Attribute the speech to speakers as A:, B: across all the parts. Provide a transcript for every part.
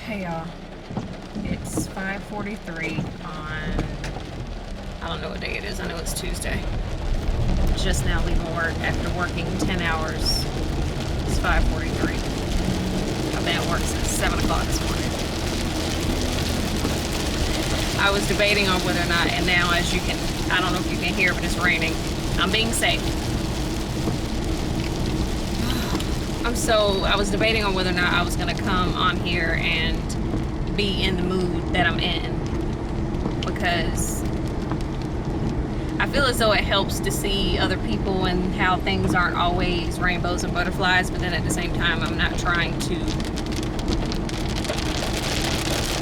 A: Hey y'all, it's 5:43 on, I don't know what day it is, I know it's Tuesday. Just now leaving work after working 10 hours. It's 5:43. I've been at work since 7 o'clock this morning. I was debating on whether or not, and now as you can, I don't know if you can hear, but it's raining. I'm being safe. I was debating on whether or not I was going to come on here and be in the mood that I'm in, because I feel as though it helps to see other people and how things aren't always rainbows and butterflies, but then at the same time I'm not trying to,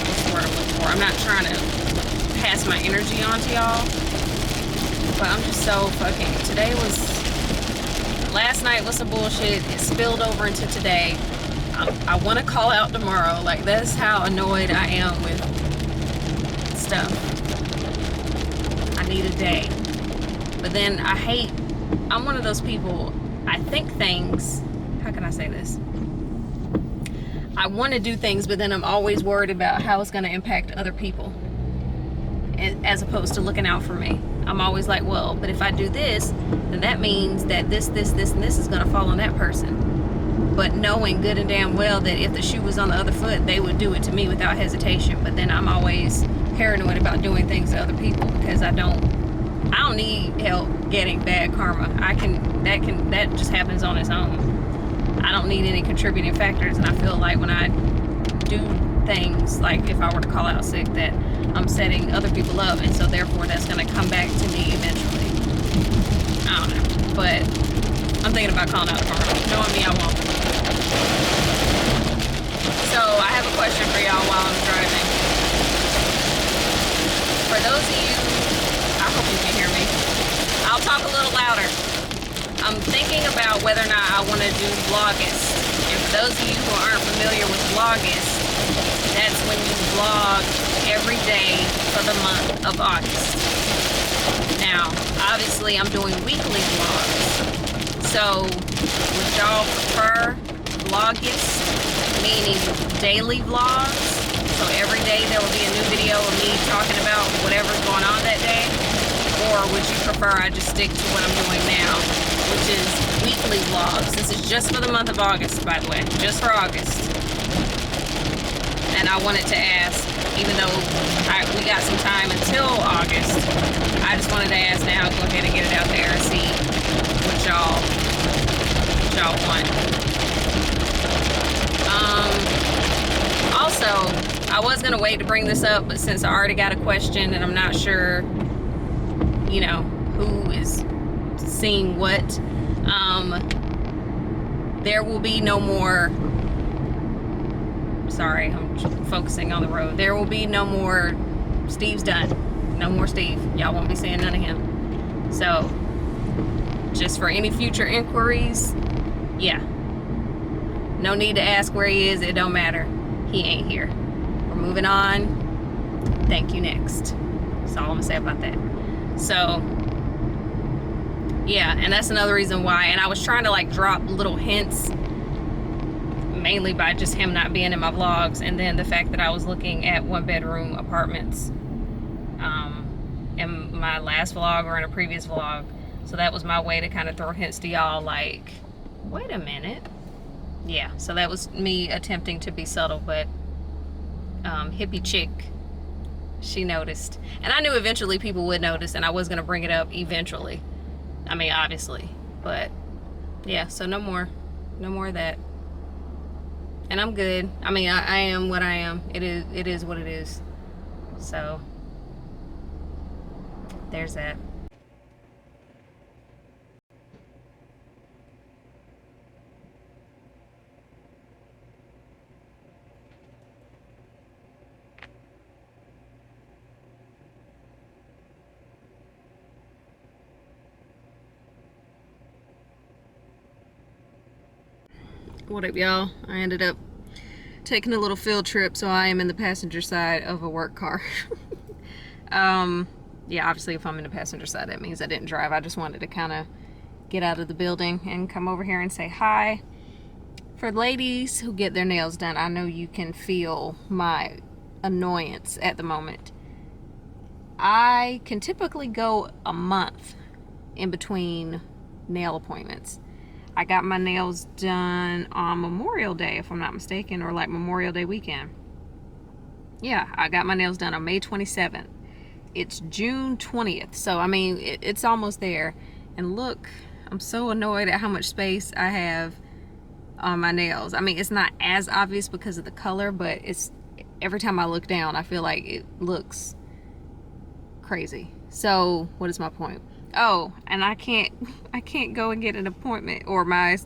A: what's the word I'm looking for? I'm not trying to pass my energy on to y'all, but I'm just so last night was some bullshit. It spilled over into today. I want to call out tomorrow. Like, that's how annoyed I am with stuff. I need a day. But then I'm one of those people, I think things, how can I say this? I want to do things, but then I'm always worried about how it's going to impact other people, as opposed to looking out for me. I'm always like, well, but if I do this, then that means that this, and this is going to fall on that person. But knowing good and damn well that if the shoe was on the other foot, they would do it to me without hesitation. But then I'm always paranoid about doing things to other people, because I don't need help getting bad karma. That just happens on its own. I don't need any contributing factors, and I feel like when I do things, like if I were to call out sick, that I'm setting other people up, and so therefore that's going to come back to me eventually. I don't know, but I'm thinking about calling out tomorrow. Knowing me, I won't. So I have a question for y'all while I'm driving. For those of you, I hope you can hear me. I'll talk a little louder. I'm thinking about whether or not I want to do Vlogust. And for those of you who aren't familiar with Vlogust, that's when you vlog every day for the month of August. Now, obviously I'm doing weekly vlogs. So, would y'all prefer Vlogust, meaning daily vlogs? So every day there will be a new video of me talking about whatever's going on that day? Or would you prefer I just stick to what I'm doing now, which is weekly vlogs? This is just for the month of August, by the way, just for August. And I wanted to ask, even though we got some time until August, I just wanted to ask now, go ahead and get it out there and see what y'all want. Also, I was going to wait to bring this up, but since I already got a question and I'm not sure, you know, who is seeing what, there will be no more, sorry, I'm focusing on the road. There will be no more, Steve's done. No more Steve. Y'all won't be seeing none of him. So, just for any future inquiries, yeah. No need to ask where he is. It don't matter. He ain't here. We're moving on. Thank you, next. That's all I'm gonna say about that. So, yeah, and that's another reason why. And I was trying to like drop little hints, mainly by just him not being in my vlogs, and then the fact that I was looking at 1-bedroom apartments in my last vlog or in a previous vlog. So that was my way to kind of throw hints to y'all, like, wait a minute. Yeah, so that was me attempting to be subtle, but hippie chick, she noticed. And I knew eventually people would notice, and I was going to bring it up eventually. I mean, obviously. But, yeah, so no more of that. And I'm good. I mean, I am what I am. It is what it is. So, there's that. What up, y'all? I ended up taking a little field trip, so I am in the passenger side of a work car. Yeah, obviously if I'm in the passenger side, that means I didn't drive. I just wanted to kind of get out of the building and come over here and say hi. For ladies who get their nails done, I know you can feel my annoyance at the moment. I can typically go a month in between nail appointments. I got my nails done on Memorial Day, if I'm not mistaken, or like Memorial Day weekend. Yeah, I got my nails done on May 27th. It's June 20th, so I mean, it's almost there. And look, I'm so annoyed at how much space I have on my nails. I mean, it's not as obvious because of the color, but it's every time I look down, I feel like it looks crazy. So what is my point? Oh, and I can't go and get an appointment, or my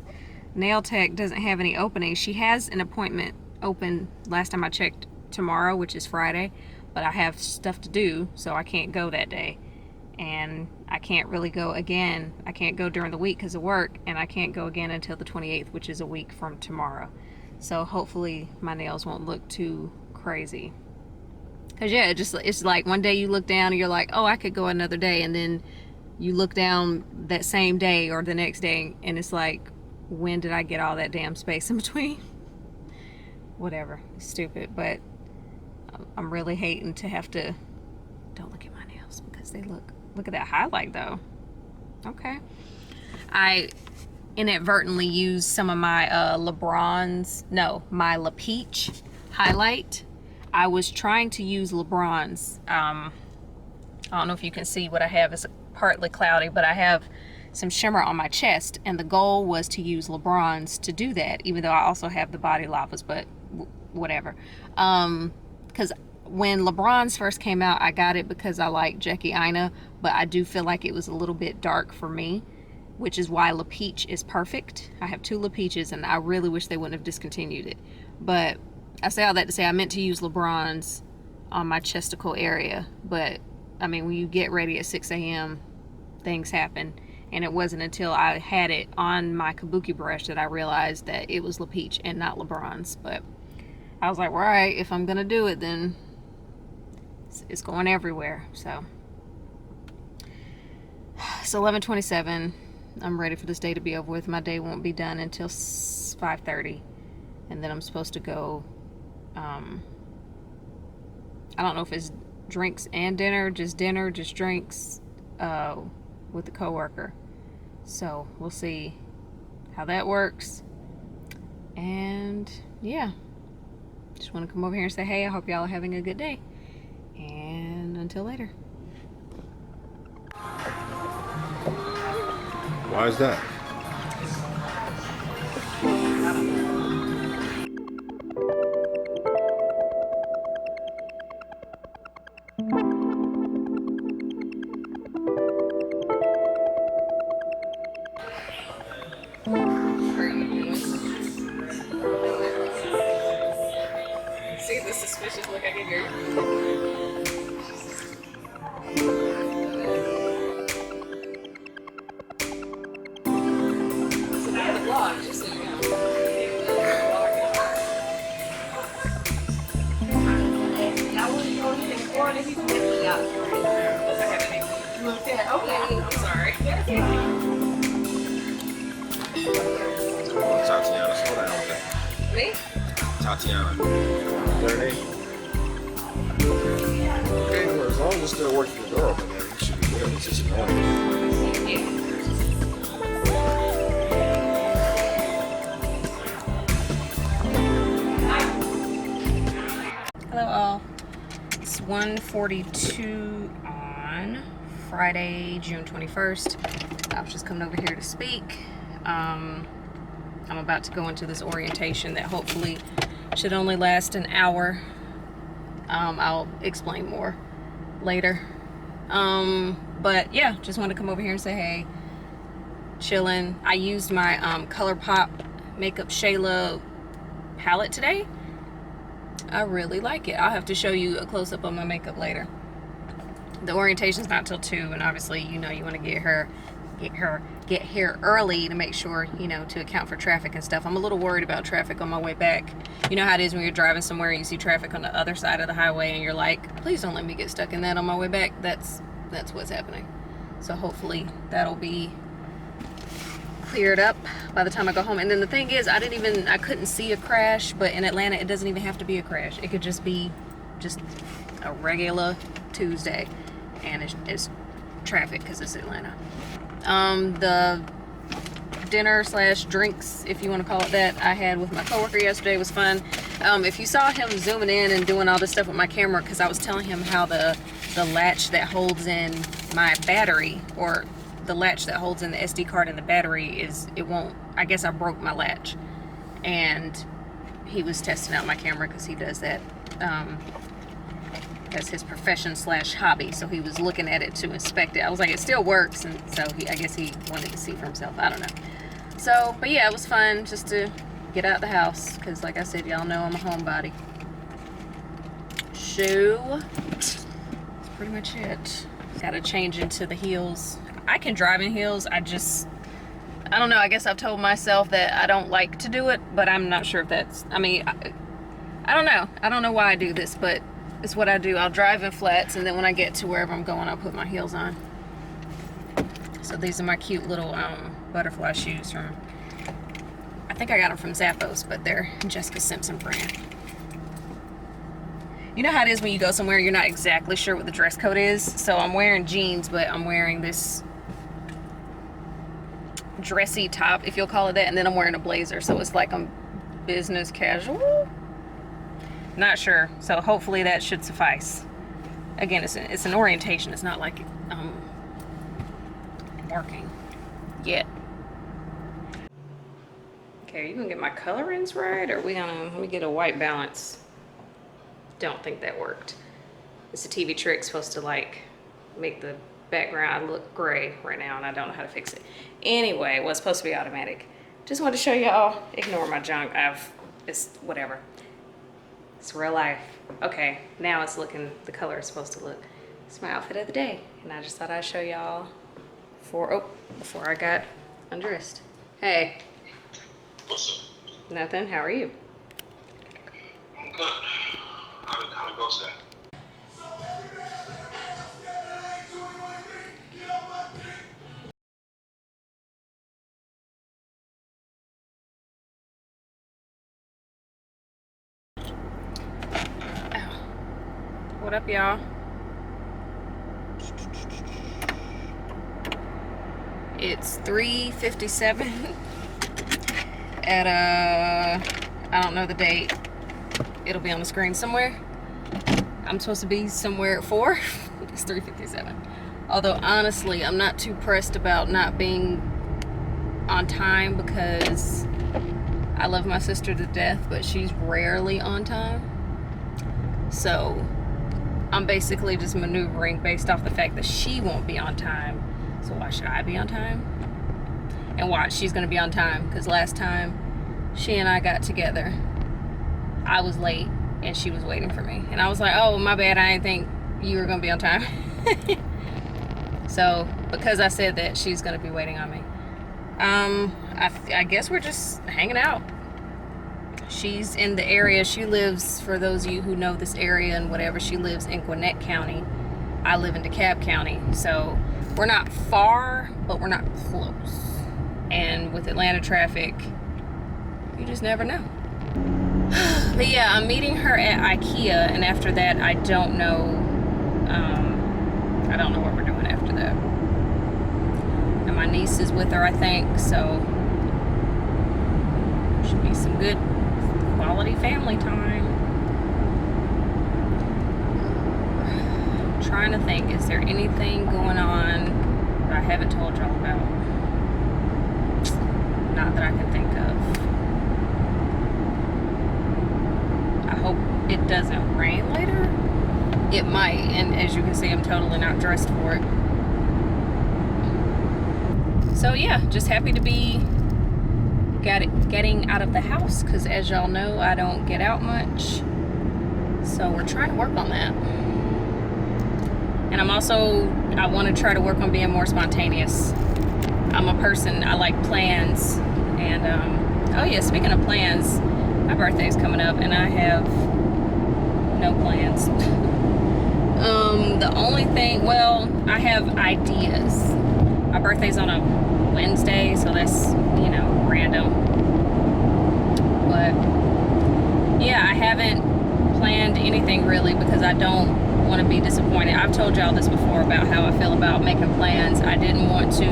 A: nail tech doesn't have any openings. She has an appointment open last time I checked tomorrow, which is Friday, but I have stuff to do, so I can't go that day. And I can't really go again. I can't go during the week because of work, and I can't go again until the 28th, which is a week from tomorrow. So hopefully my nails won't look too crazy. Cause yeah, it's like one day you look down and you're like, oh, I could go another day, and then you look down that same day or the next day, and it's like, when did I get all that damn space in between? Whatever, stupid. But I'm really hating to have to. Don't look at my nails because they look at that highlight though. Okay, I inadvertently used some of my my La Peach highlight. I was trying to use LeBron's. I don't know if you can see what I have. It's partly cloudy, but I have some shimmer on my chest, and the goal was to use LeBron's to do that, even though I also have the Body Lavas, but whatever. Because when LeBron's first came out, I got it because I like Jackie Aina, but I do feel like it was a little bit dark for me, which is why La Peach is perfect. I have 2 La Peaches, and I really wish they wouldn't have discontinued it. But I say all that to say I meant to use LeBron's on my chesticle area, but I mean, when you get ready at 6 a.m., things happen. And it wasn't until I had it on my kabuki brush that I realized that it was La Peach and not LeBron's. But I was like, well, all right, if I'm gonna do it, then it's going everywhere. So it's 11:27. I'm ready for this day to be over with. My day won't be done until 5:30, and then I'm supposed to go. I don't know if it's drinks and dinner, just drinks with a coworker. So we'll see how that works. And yeah, just want to come over here and say, hey, I hope y'all are having a good day. And until later.
B: Why is that?
A: See the suspicious look I give you. So now the vlog, just so you know. Okay, I'm sorry.
B: Tatiana, slow down with that.
A: Me?
B: Tatiana. Their name. Okay, well, as long as it's still working the door open, then it should be good. It's just annoying.
A: Yeah. Hello all. It's 1:42 on Friday, June 21st. I was just coming over here to speak. I'm about to go into this orientation that hopefully should only last an hour. I'll explain more later. But yeah, just want to come over here and say hey. Chilling. I used my ColourPop Makeup Shayla palette today. I really like it. I'll have to show you a close-up of my makeup later. The orientation's not till 2, and obviously, you know, you want to get here early to make sure, you know, to account for traffic and stuff. I'm a little worried about traffic on my way back. You know how it is when you're driving somewhere and you see traffic on the other side of the highway and you're like, please don't let me get stuck in that on my way back. That's what's happening. So hopefully that'll be cleared up by the time I go home. And then the thing is, I couldn't see a crash, but in Atlanta, it doesn't even have to be a crash. It could just be just a regular Tuesday, and it's traffic because it's Atlanta. The dinner slash drinks, if you want to call it that, I had with my coworker yesterday was fun. If you saw him zooming in and doing all this stuff with my camera, because I was telling him how the latch that holds in my battery, or the latch that holds in the SD card and the battery I guess I broke my latch, and he was testing out my camera because he does that as his profession slash hobby. So he was looking at it to inspect it. I was like, it still works, and so I guess he wanted to see for himself. I don't know. So, but yeah, it was fun just to get out the house because, like I said, y'all know I'm a homebody. So that's pretty much it. Got to change into the heels. I can drive in heels. I don't know. I guess I've told myself that I don't like to do it, but I'm not sure if that's, I mean, I don't know. I don't know why I do this, but it's what I do. I'll drive in flats, and then when I get to wherever I'm going, I'll put my heels on. So these are my cute little butterfly shoes from, I think I got them from Zappos, but they're Jessica Simpson brand. You know how it is when you go somewhere, you're not exactly sure what the dress code is. So I'm wearing jeans, but I'm wearing this dressy top, if you'll call it that, and then I'm wearing a blazer. So it's like I'm business casual. Not sure. So hopefully that should suffice. Again, it's an orientation. It's not like working yet. Okay, are you gonna get my colorings right, or are we gonna, let me get a white balance. Don't think that worked. It's a TV trick supposed to like make the background look gray right now, and I don't know how to fix it. Anyway, it was supposed to be automatic. Just wanted to show y'all. Ignore my junk. It's whatever. It's real life. Okay, now it's looking the color it's supposed to look. It's my outfit of the day, and I just thought I'd show y'all before I got undressed. Hey.
C: What's up?
A: Nothing. How are you?
C: I'm good. How it goes there?
A: What up, y'all? It's 3:57 at I don't know the date. It'll be on the screen somewhere. I'm supposed to be somewhere at 4. It's 3:57. Although honestly, I'm not too pressed about not being on time because I love my sister to death, but she's rarely on time. So I'm basically just maneuvering based off the fact that she won't be on time. So why should I be on time? And watch, she's gonna be on time, because last time she and I got together, I was late and she was waiting for me. And I was like, oh, my bad, I didn't think you were gonna be on time. So because I said that, she's gonna be waiting on me. I guess we're just hanging out. She's in the area. She lives, for those of you who know this area and whatever, she lives in Gwinnett County. I live in DeKalb County. So we're not far, but we're not close. And with Atlanta traffic, you just never know. But yeah, I'm meeting her at IKEA, and after that, I don't know what we're doing after that. And my niece is with her, I think, so should be some good quality family time. I'm trying to think, is there anything going on that I haven't told y'all about? Not that I can think of. I hope it doesn't rain later. It might, and as you can see, I'm totally not dressed for it. So yeah, just happy to be getting out of the house, because as y'all know, I don't get out much. So we're trying to work on that. And I want to try to work on being more spontaneous. I'm a person, I like plans. And oh yeah, speaking of plans, my birthday's coming up and I have no plans. The only thing, well, I have ideas. My birthday's on a Wednesday, so that's, you know, random. But yeah, I haven't planned anything really because I don't want to be disappointed. I've told y'all this before about how I feel about making plans. I didn't want to,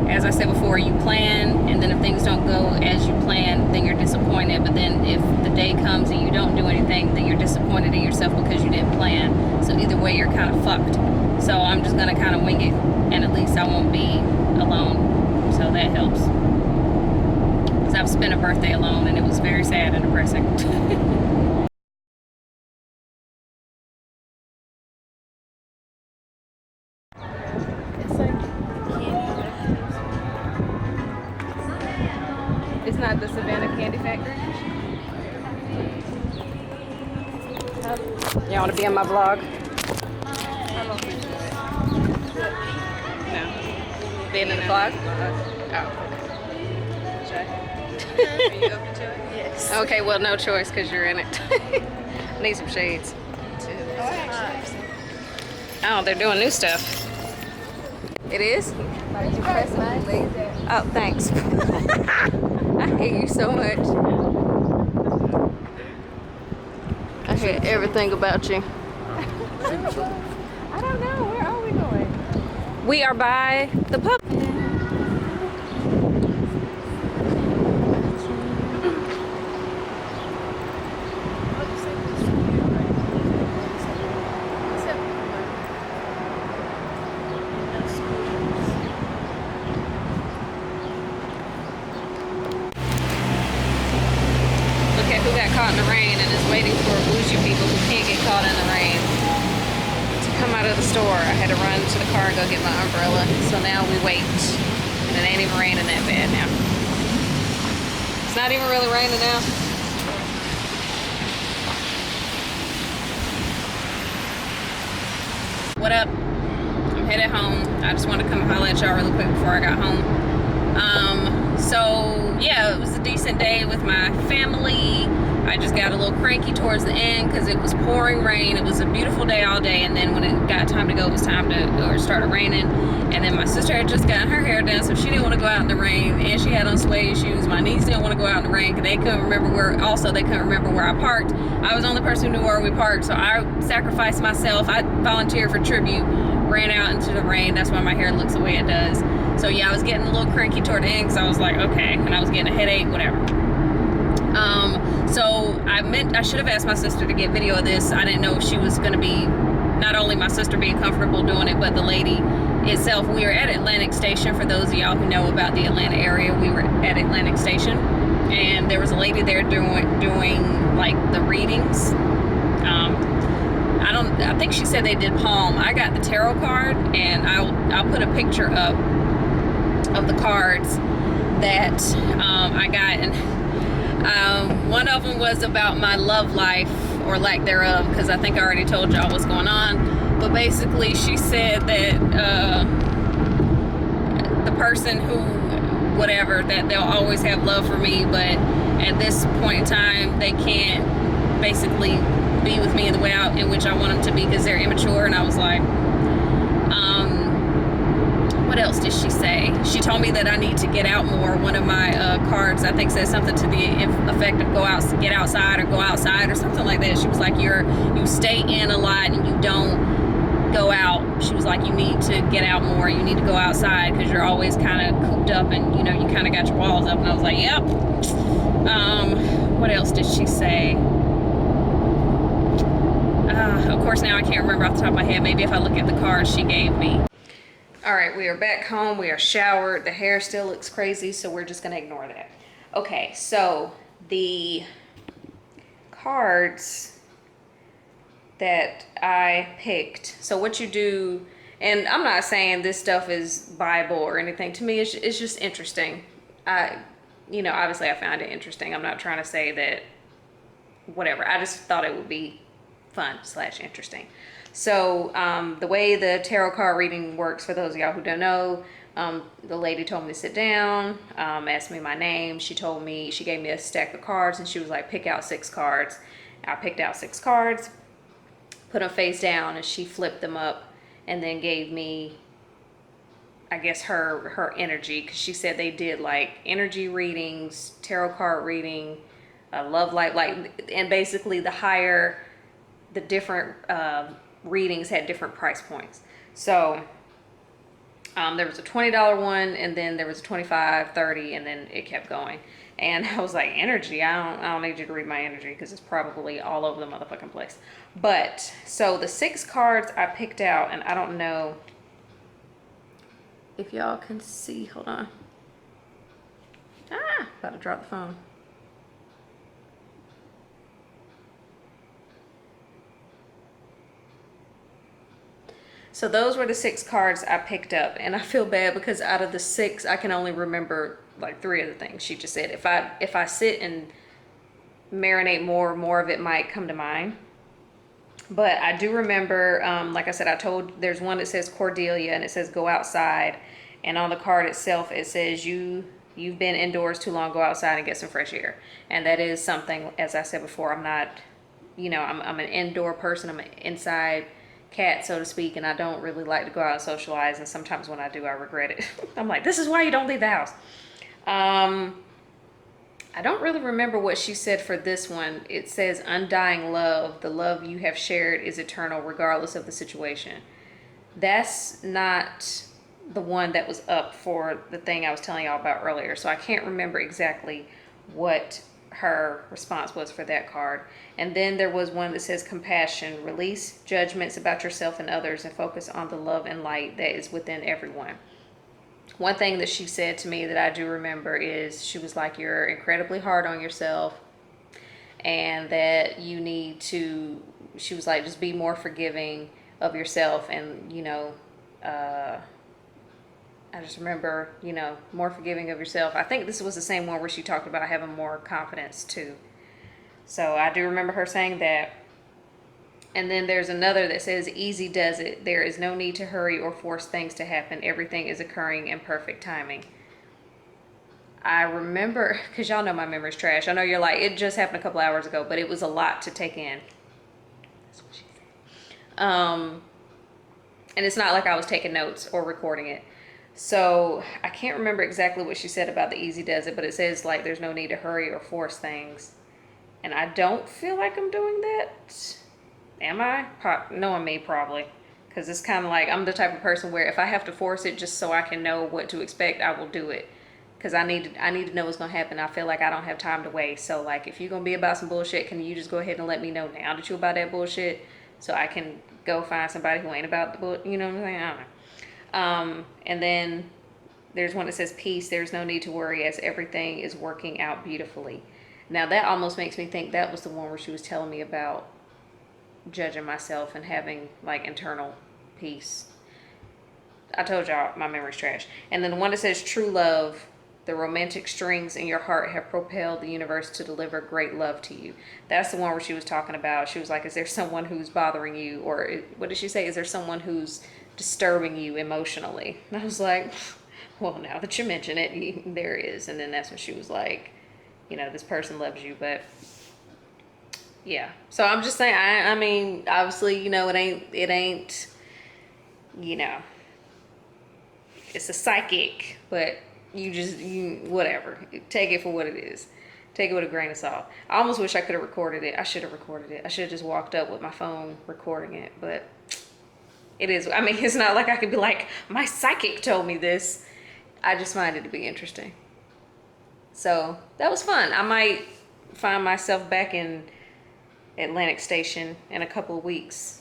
A: as I said before, you plan, and then if things don't go as you plan, then you're disappointed. But then if the day comes and you don't do anything, then you're disappointed in yourself because you didn't plan. So either way, you're kind of fucked. So I'm just gonna kind of wing it, and at least I won't be alone. So that helps. Because I've spent a birthday alone, and it was very sad and depressing. It's not the Savannah Candy Factory. You want to be in my vlog? No. Being in the vlog? Oh.
D: Are you open to it?
E: Yes.
A: Okay, well, no choice because you're in it. I need some shades. Oh, they're doing new stuff. It is? Oh, thanks. I hate you so much. I hate everything about you.
E: I don't know. Where are we going?
A: We are by the pub. Who got caught in the rain and is waiting for bougie people who can't get caught in the rain to come out of the store. I had to run to the car and go get my umbrella. So now we wait. And it ain't even raining that bad now. It's not even really raining now. What up? I'm headed home. I just want to come holler at y'all really quick before I got home. So yeah, it was a decent day with my family. I just got a little cranky towards the end because it was pouring rain. It was a beautiful day all day, and then when it got time to go, it was time to go, or it started raining. And then my sister had just gotten her hair done, so she didn't want to go out in the rain, and she had on suede shoes. My niece didn't want to go out in the rain because they couldn't remember where. Also, they couldn't remember where I parked. I was the only person who knew where we parked, so I sacrificed myself. I volunteered for tribute, ran out into the rain. That's why my hair looks the way it does. So yeah, I was getting a little cranky toward the end because I was like, okay, and I was getting a headache, whatever. So I should have asked my sister to get video of this. I didn't know if she was going to be, not only my sister being comfortable doing it, but the lady itself. We were at Atlantic Station. For those of y'all who know about the Atlanta area, we were at Atlantic Station, and there was a lady there doing like the readings. I think she said they did palm. I got the tarot card, and I'll put a picture up of the cards that I got, and one of them was about my love life or lack thereof, because I think I already told y'all what's going on. But basically she said that the person who, whatever, that they'll always have love for me, but at this point in time they can't basically be with me in the way in which I want them to be because they're immature. And I was like, what else did she say? She told me that I need to get out more. One of my cards, I think, says something to the effect of get outside or something like that. She was like, you stay in a lot and you don't go out. She was like, you need to get out more. You need to go outside because you're always kind of cooped up and, you know, you kind of got your walls up. And I was like, yep. What else did she say? Of course, now I can't remember off the top of my head. Maybe if I look at the cards she gave me. All right, we are back home. We are showered. The hair still looks crazy, so we're just gonna ignore that. Okay, so the cards that I picked. So what you do, and I'm not saying this stuff is Bible or anything. To me, it's just interesting. You know, obviously I found it interesting. I'm not trying to say that, whatever. I just thought it would be fun / interesting. So the way the tarot card reading works, for those of y'all who don't know, the lady told me to sit down, asked me my name. She gave me a stack of cards, and she was like, pick out 6 cards. I picked out 6 cards, put them face down, and she flipped them up and then gave me I guess her energy, because she said they did like energy readings, tarot card reading, love light, like, and basically the different readings had different price points. So there was a $20 one, and then there was a 25, 30, and then it kept going. And I was like, energy? I don't need you to read my energy, because it's probably all over the motherfucking place. But so the 6 cards I picked out, and I don't know if y'all can see. Hold on. About to drop the phone. So those were the 6 cards I picked up, and I feel bad because out of the 6, I can only remember like 3 of the things she just said. If I sit and marinate more of it might come to mind. But I do remember, like I said, there's one that says Cordelia, and it says go outside, and on the card itself it says you've been indoors too long, go outside and get some fresh air. And that is something, as I said before, I'm not, I'm an indoor person. I'm an inside cat, so to speak, and I don't really like to go out and socialize, and sometimes when I do, I regret it. I'm like, this is why you don't leave the house. I don't really remember what she said for this one. It says undying love. The love you have shared is eternal regardless of the situation. That's not the one that was up for the thing I was telling y'all about earlier, so I can't remember exactly what her response was for that card. And then there was one that says compassion. Release judgments about yourself and others and focus on the love and light that is within everyone. One thing that she said to me that I do remember is she was like, you're incredibly hard on yourself, and that you need to, she was like, just be more forgiving of yourself. And I just remember, more forgiving of yourself. I think this was the same one where she talked about having more confidence too. So I do remember her saying that. And then there's another that says, easy does it. There is no need to hurry or force things to happen. Everything is occurring in perfect timing. I remember, because y'all know my memory's trash. I know you're like, it just happened a couple hours ago, but it was a lot to take in. That's what she said. And it's not like I was taking notes or recording it. So I can't remember exactly what she said about the easy does it, but it says like there's no need to hurry or force things. And I don't feel like I'm doing that. Am I? Knowing me, probably. Because it's kind of like I'm the type of person where if I have to force it just so I can know what to expect, I will do it. Because I need to know what's going to happen. I feel like I don't have time to waste. So like if you're going to be about some bullshit, can you just go ahead and let me know now that you're about that bullshit, so I can go find somebody who ain't about the bullshit, you know what I'm saying? I don't know. And then there's one that says peace. There's no need to worry as everything is working out beautifully. Now that almost makes me think that was the one where she was telling me about judging myself and having like internal peace. I told y'all my memory's trash. And then the one that says true love. The romantic strings in your heart have propelled the universe to deliver great love to you. That's the one where she was talking about, she was like, is there someone who's bothering you? Or what did she say? Is there someone who's disturbing you emotionally? And I was like, well, now that you mention it, there is. And then that's when she was like, this person loves you. But yeah, so I'm just saying, I mean, obviously, it ain't, it's a psychic, but whatever, take it for what it is. Take it with a grain of salt. I almost wish I could have recorded it. I should have recorded it. I should have just walked up with my phone recording it, but it is, I mean, it's not like I could be like, my psychic told me this. I just find it to be interesting. So that was fun. I might find myself back in Atlantic Station in a couple of weeks,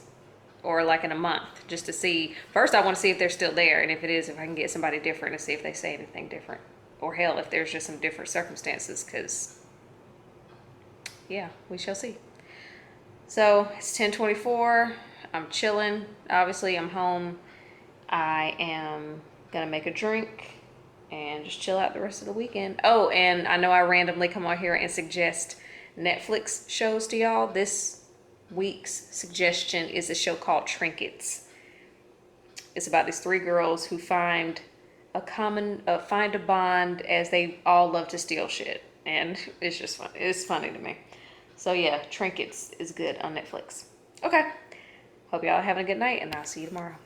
A: or like in a month, just to see. First I want to see if they're still there, and if it is, if I can get somebody different and see if they say anything different, or hell, if there's just some different circumstances, because yeah, we shall see. So it's 10:24. I'm chilling. Obviously I'm home. I am gonna make a drink and just chill out the rest of the weekend. Oh, and I know I randomly come on here and suggest Netflix shows to y'all. This week's suggestion is a show called Trinkets. It's about these 3 girls who find a bond as they all love to steal shit, and it's just fun. It's funny to me. So yeah, Trinkets is good on Netflix. Okay, hope y'all are having a good night, and I'll see you tomorrow.